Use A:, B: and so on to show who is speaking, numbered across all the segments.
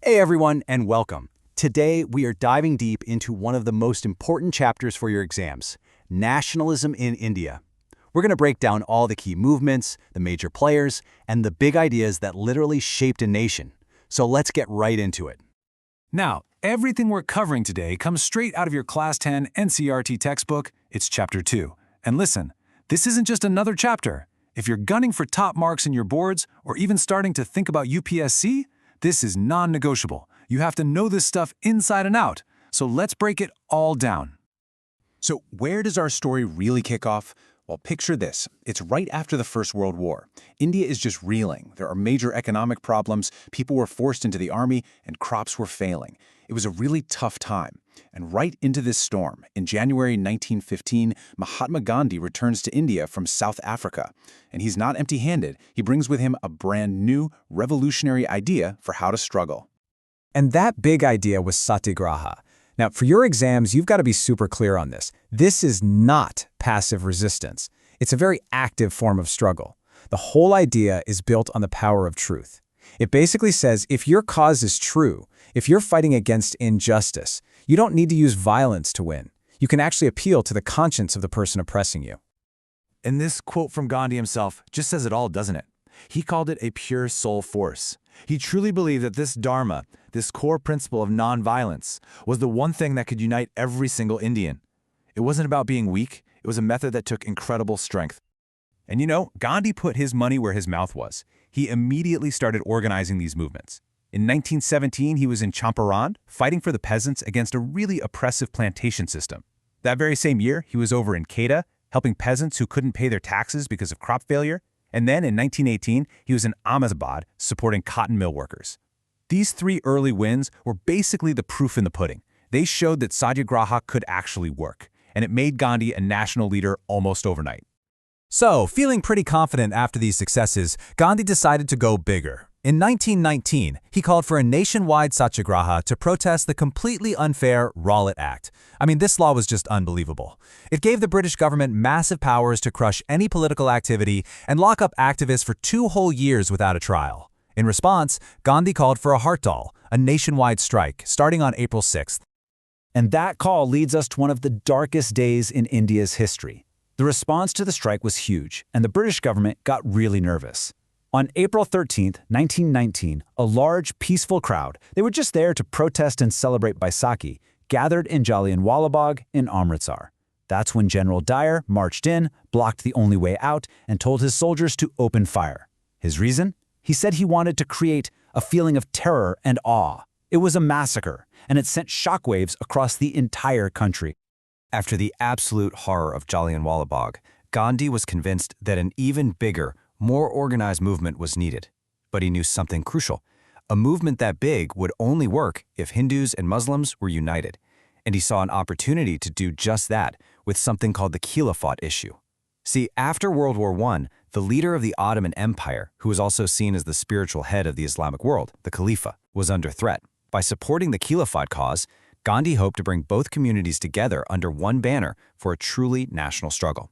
A: Hey everyone, and welcome. Today, we are diving deep into one of the most important chapters for your exams, nationalism in India. We're going to break down all the key movements, the major players, and the big ideas that literally shaped a nation. So let's get right into it.
B: Now, everything we're covering today comes straight out of your Class 10 NCERT textbook. It's Chapter 2. And listen, this isn't just another chapter. If you're gunning for top marks in your boards, or even starting to think about UPSC, this is non-negotiable. You have to know this stuff inside and out. So let's break it all down.
C: So where does our story really kick off? Well, picture this. It's right after the First World War. India is just reeling. There are major economic problems, people were forced into the army, and crops were failing. It was a really tough time. And right into this storm, in January 1915, Mahatma Gandhi returns to India from South Africa. And he's not empty-handed. He brings with him a brand new, revolutionary idea for how to struggle.
D: And that big idea was Satyagraha. Now, for your exams, you've got to be super clear on this. This is not passive resistance. It's a very active form of struggle. The whole idea is built on the power of truth. It basically says if your cause is true, if you're fighting against injustice, you don't need to use violence to win. You can actually appeal to the conscience of the person oppressing you.
B: And this quote from Gandhi himself just says it all, doesn't it? He called it a pure soul force. He truly believed that this dharma, this core principle of nonviolence, was the one thing that could unite every single Indian. It wasn't about being weak, it was a method that took incredible strength.
E: And you know, Gandhi put his money where his mouth was. He immediately started organizing these movements. In 1917, he was in Champaran, fighting for the peasants against a really oppressive plantation system. That very same year, he was over in Kedah, helping peasants who couldn't pay their taxes because of crop failure. And then in 1918, he was in Ahmedabad, supporting cotton mill workers. These three early wins were basically the proof in the pudding. They showed that Satyagraha could actually work, and it made Gandhi a national leader almost overnight.
F: So, feeling pretty confident after these successes, Gandhi decided to go bigger. In 1919, he called for a nationwide satyagraha to protest the completely unfair Rowlatt Act. I mean, this law was just unbelievable. It gave the British government massive powers to crush any political activity and lock up activists for 2 whole years without a trial. In response, Gandhi called for a Hartal, a nationwide strike, starting on April 6th.
A: And that call leads us to one of the darkest days in India's history. The response to the strike was huge, and the British government got really nervous. On April 13, 1919, a large, peaceful crowd, they were just there to protest and celebrate Baisakhi, gathered in Jallianwala Bagh in Amritsar. That's when General Dyer marched in, blocked the only way out, and told his soldiers to open fire. His reason? He said he wanted to create a feeling of terror and awe. It was a massacre, and it sent shockwaves across the entire country.
G: After the absolute horror of Jallianwala Bagh, Gandhi was convinced that an even bigger, more organized movement was needed. But he knew something crucial. A movement that big would only work if Hindus and Muslims were united. And he saw an opportunity to do just that with something called the Khilafat issue. See, after World War I, the leader of the Ottoman Empire, who was also seen as the spiritual head of the Islamic world, the Khalifa, was under threat. By supporting the Khilafat cause, Gandhi hoped to bring both communities together under one banner for a truly national struggle.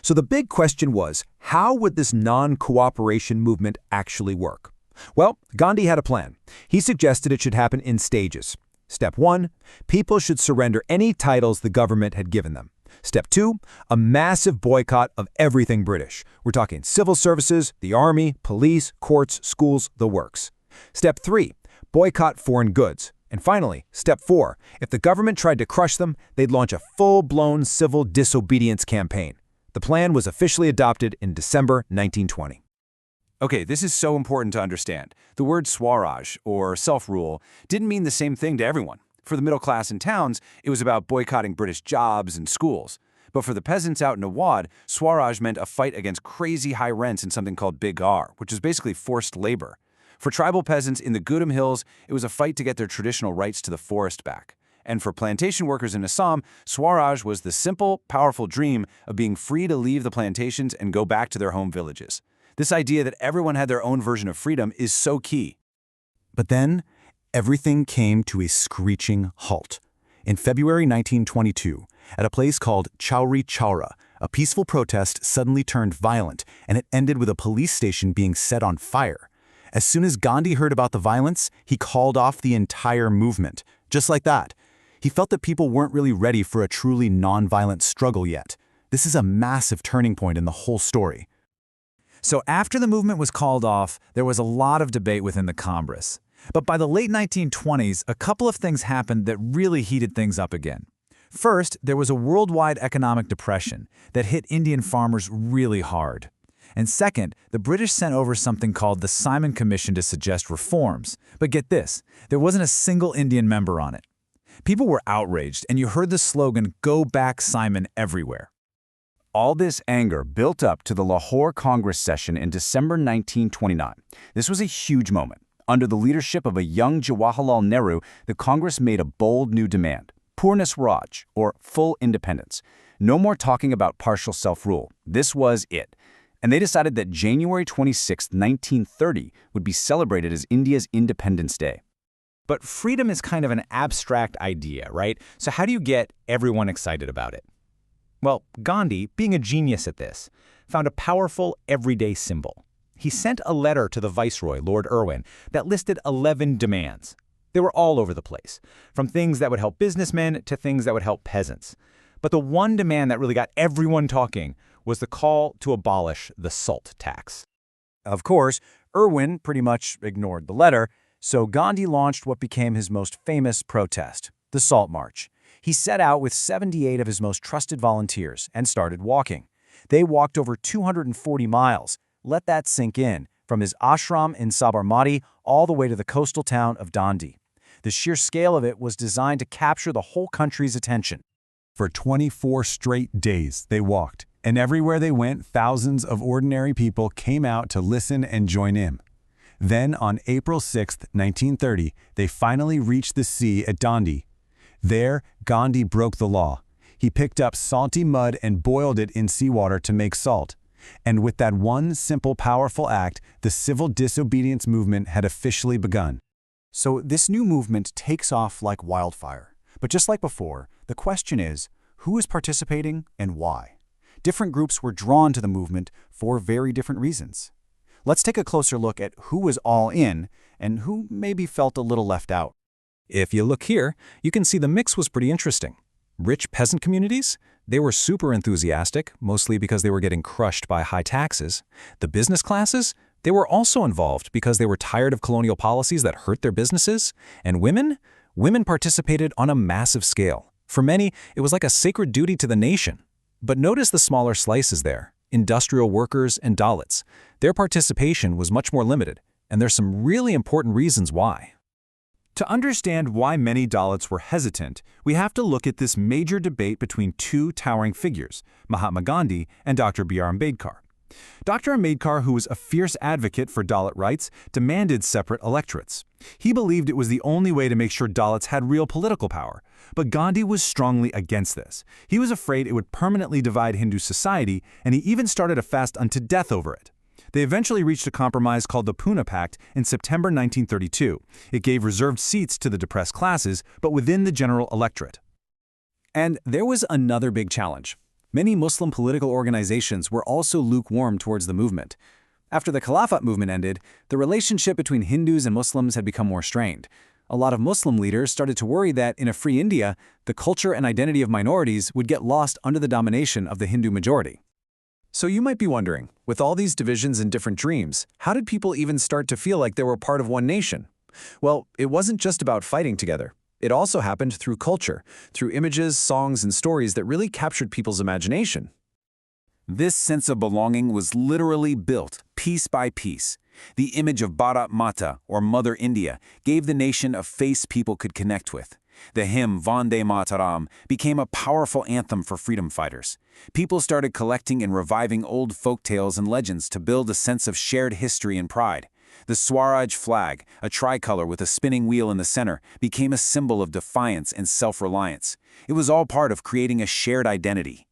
F: So the big question was, how would this non-cooperation movement actually work? Well, Gandhi had a plan. He suggested it should happen in stages. Step 1, people should surrender any titles the government had given them. Step 2, a massive boycott of everything British. We're talking civil services, the army, police, courts, schools, the works. Step 3, boycott foreign goods. And finally, Step 4, if the government tried to crush them, they'd launch a full-blown civil disobedience campaign. The plan was officially adopted in December 1920.
E: Okay, this is so important to understand. The word Swaraj, or self-rule, didn't mean the same thing to everyone. For the middle class in towns, it was about boycotting British jobs and schools. But for the peasants out in Awadh, Swaraj meant a fight against crazy high rents in something called Bagh, which is basically forced labor. For tribal peasants in the Gudum Hills, it was a fight to get their traditional rights to the forest back. And for plantation workers in Assam, Swaraj was the simple, powerful dream of being free to leave the plantations and go back to their home villages. This idea that everyone had their own version of freedom is so key.
A: But then, everything came to a screeching halt. In February 1922, at a place called Chowri Chowra, a peaceful protest suddenly turned violent, and it ended with a police station being set on fire.
E: As soon as Gandhi heard about the violence, he called off the entire movement, just like that. He felt that people weren't really ready for a truly nonviolent struggle yet. This is a massive turning point in the whole story.
A: So after the movement was called off, there was a lot of debate within the Congress. But by the late 1920s, a couple of things happened that really heated things up again. First, there was a worldwide economic depression that hit Indian farmers really hard. And second, the British sent over something called the Simon Commission to suggest reforms. But get this, there wasn't a single Indian member on it. People were outraged, and you heard the slogan, "Go back, Simon," everywhere.
E: All this anger built up to the Lahore Congress session in December 1929. This was a huge moment. Under the leadership of a young Jawaharlal Nehru, the Congress made a bold new demand: Purna Swaraj, or full independence. No more talking about partial self-rule. This was it. And they decided that January 26, 1930 would be celebrated as India's Independence Day.
A: But freedom is kind of an abstract idea, right? So how do you get everyone excited about it? Well, Gandhi, being a genius at this, found a powerful everyday symbol. He sent a letter to the Viceroy, Lord Irwin, that listed 11 demands. They were all over the place, from things that would help businessmen to things that would help peasants. But the one demand that really got everyone talking was the call to abolish the salt tax.
E: Of course, Irwin pretty much ignored the letter, so Gandhi launched what became his most famous protest, the Salt March. He set out with 78 of his most trusted volunteers and started walking. They walked over 240 miles. Let that sink in, from his ashram in Sabarmati all the way to the coastal town of Dandi. The sheer scale of it was designed to capture the whole country's attention.
B: For 24 straight days, they walked, and everywhere they went, thousands of ordinary people came out to listen and join in. Then, on April 6, 1930, they finally reached the sea at Dandi. There, Gandhi broke the law. He picked up salty mud and boiled it in seawater to make salt. And with that one simple, powerful act, the civil disobedience movement had officially begun.
E: So this new movement takes off like wildfire. But just like before, the question is, who is participating and why? Different groups were drawn to the movement for very different reasons. Let's take a closer look at who was all in and who maybe felt a little left out.
G: If you look here, you can see the mix was pretty interesting. Rich peasant communities? They were super enthusiastic, mostly because they were getting crushed by high taxes. The business classes? They were also involved because they were tired of colonial policies that hurt their businesses. And women? Women participated on a massive scale. For many, it was like a sacred duty to the nation. But notice the smaller slices there. Industrial workers and Dalits. Their participation was much more limited, and there's some really important reasons why.
E: To understand why many Dalits were hesitant, we have to look at this major debate between two towering figures, Mahatma Gandhi and Dr. B.R. Ambedkar. Dr. Ambedkar, who was a fierce advocate for Dalit rights, demanded separate electorates. He believed it was the only way to make sure Dalits had real political power. But Gandhi was strongly against this. He was afraid it would permanently divide Hindu society, and he even started a fast unto death over it. They eventually reached a compromise called the Pune Pact in September 1932. It gave reserved seats to the depressed classes, but within the general electorate. And there was another big challenge. Many Muslim political organizations were also lukewarm towards the movement. After the Khilafat movement ended, the relationship between Hindus and Muslims had become more strained. A lot of Muslim leaders started to worry that in a free India, the culture and identity of minorities would get lost under the domination of the Hindu majority.
C: So you might be wondering, with all these divisions and different dreams, how did people even start to feel like they were part of one nation? Well, it wasn't just about fighting together. It also happened through culture, through images, songs, and stories that really captured people's imagination.
E: This sense of belonging was literally built, piece by piece. The image of Bharat Mata, or Mother India, gave the nation a face people could connect with. The hymn Vande Mataram became a powerful anthem for freedom fighters. People started collecting and reviving old folk tales and legends to build a sense of shared history and pride. The Swaraj flag, a tricolor with a spinning wheel in the center, became a symbol of defiance and self-reliance. It was all part of creating a shared identity.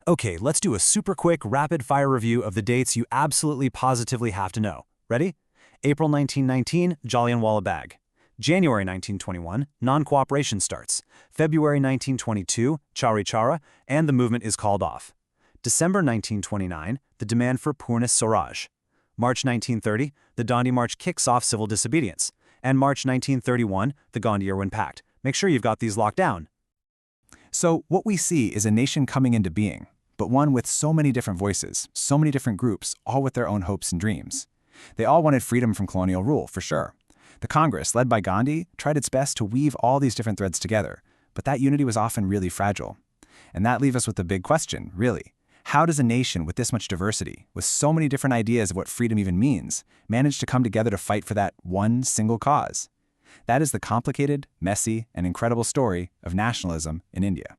A: Okay, let's do a super quick, rapid-fire review of the dates you absolutely positively have to know. Ready? April 1919, Jallianwala Bagh. January 1921, non-cooperation starts. February 1922, Chauri Chaura, and the movement is called off. December 1929, the demand for Purna Swaraj. March 1930, the Dandi March kicks off civil disobedience. And March 1931, the Gandhi-Irwin Pact. Make sure you've got these locked down.
C: So what we see is a nation coming into being, but one with so many different voices, so many different groups, all with their own hopes and dreams. They all wanted freedom from colonial rule, for sure. The Congress, led by Gandhi, tried its best to weave all these different threads together, but that unity was often really fragile. And that leaves us with the big question, really. How does a nation with this much diversity, with so many different ideas of what freedom even means, manage to come together to fight for that one single cause? That is the complicated, messy, and incredible story of nationalism in India.